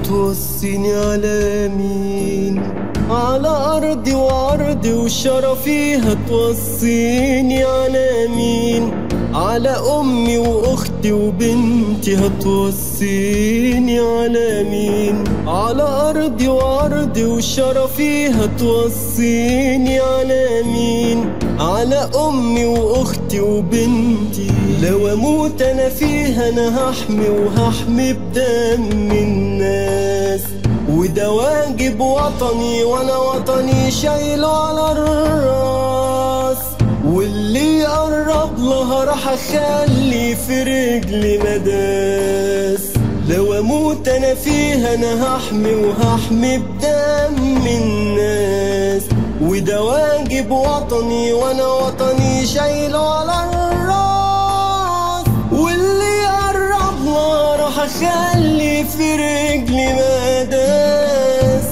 هتوصيني على مين؟ على أرضي وعرضي وشرفي هتوصيني على مين؟ على أمي وأختي وبنتي هتوصيني على مين؟ على أرضي وعرضي وشرفي هتوصيني على مين؟ على أمي وأختي وبنتي. لو أموت أنا فيها أنا هحمي وهحمي بدم الناس، وده واجب وطني وأنا وطني شايله على الراس. واللي يقرب لها راح أخلي في رجلي مداس. لو أموت أنا فيها أنا هحمي وهحمي بدم الناس، وده واجب وطني وأنا وطني شايله على الراس. واللي يقرب لها راح أخلي في رجلي مداس.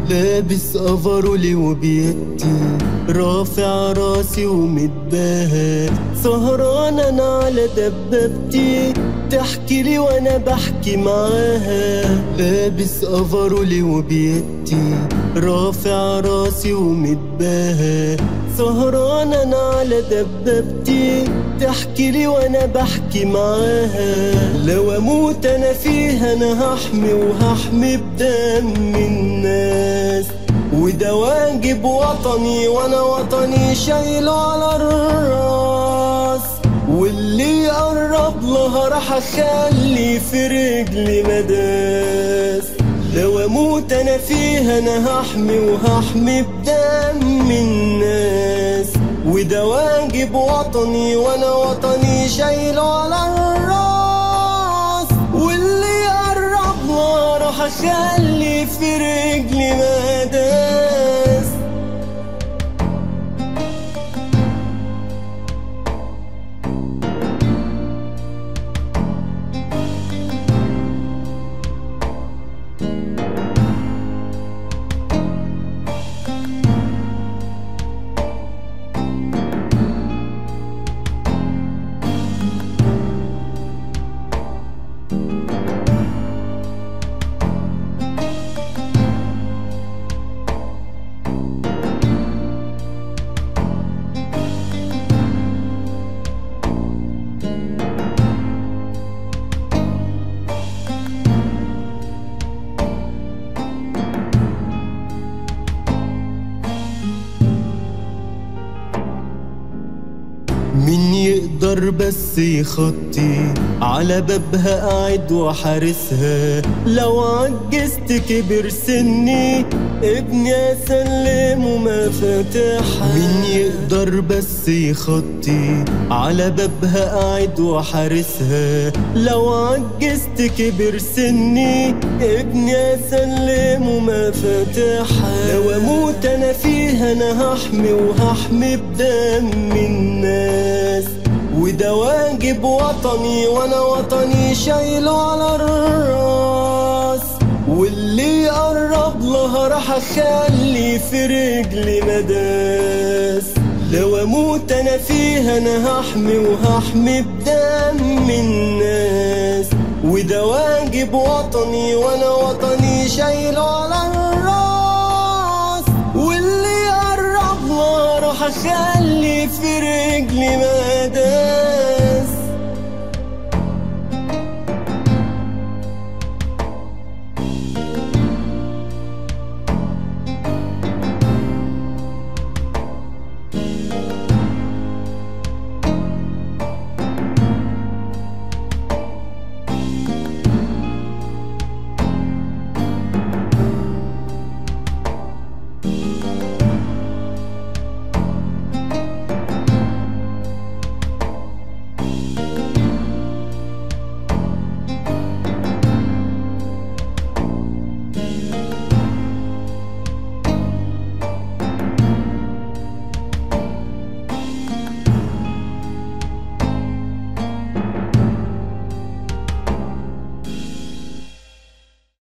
لابس افرولي وبيدي رافع راسي ومتباهى، سهران انا على دبابتي تحكي لي وانا بحكي معاها. لابس افرولي وبيدي رافع راسي ومتباهى، سهران انا على دبابتي تحكي لي وانا بحكي معاها. لو اموت انا فيها انا هحمي وهحمي بدم الناس، وده واجب وطني وانا وطني شايله على الراس. واللي يقرب لها راح اخلي في رجلي مداس. لو اموت انا فيها انا هحمي وهحمي بدم الناس، وده واجب وطني وانا وطني شايله على الراس. واللي يقرب لها راح اخلي في رجلي مداس. مين يقدر بس يخطي على بابها قاعد وحارسها؟ لو عجزت كبر سني ابني اسلمه مفاتيحها. مين يقدر بس يخطي على بابها قاعد وحارسها؟ لو عجزت كبر سني ابني اسلمه مفاتيحها. لو اموت انا فيها انا هحمي وهحمي بدم الناس، وده واجب وطني وانا وطني شايله على الراس. واللي يقرب لها راح اخلي في رجلي مداس. لو اموت انا فيها انا هحمي وهحمي بدم الناس، وده واجب وطني وانا وطني شايله على الراس. واللي يقرب لها راح اخلي في رجلي مداس.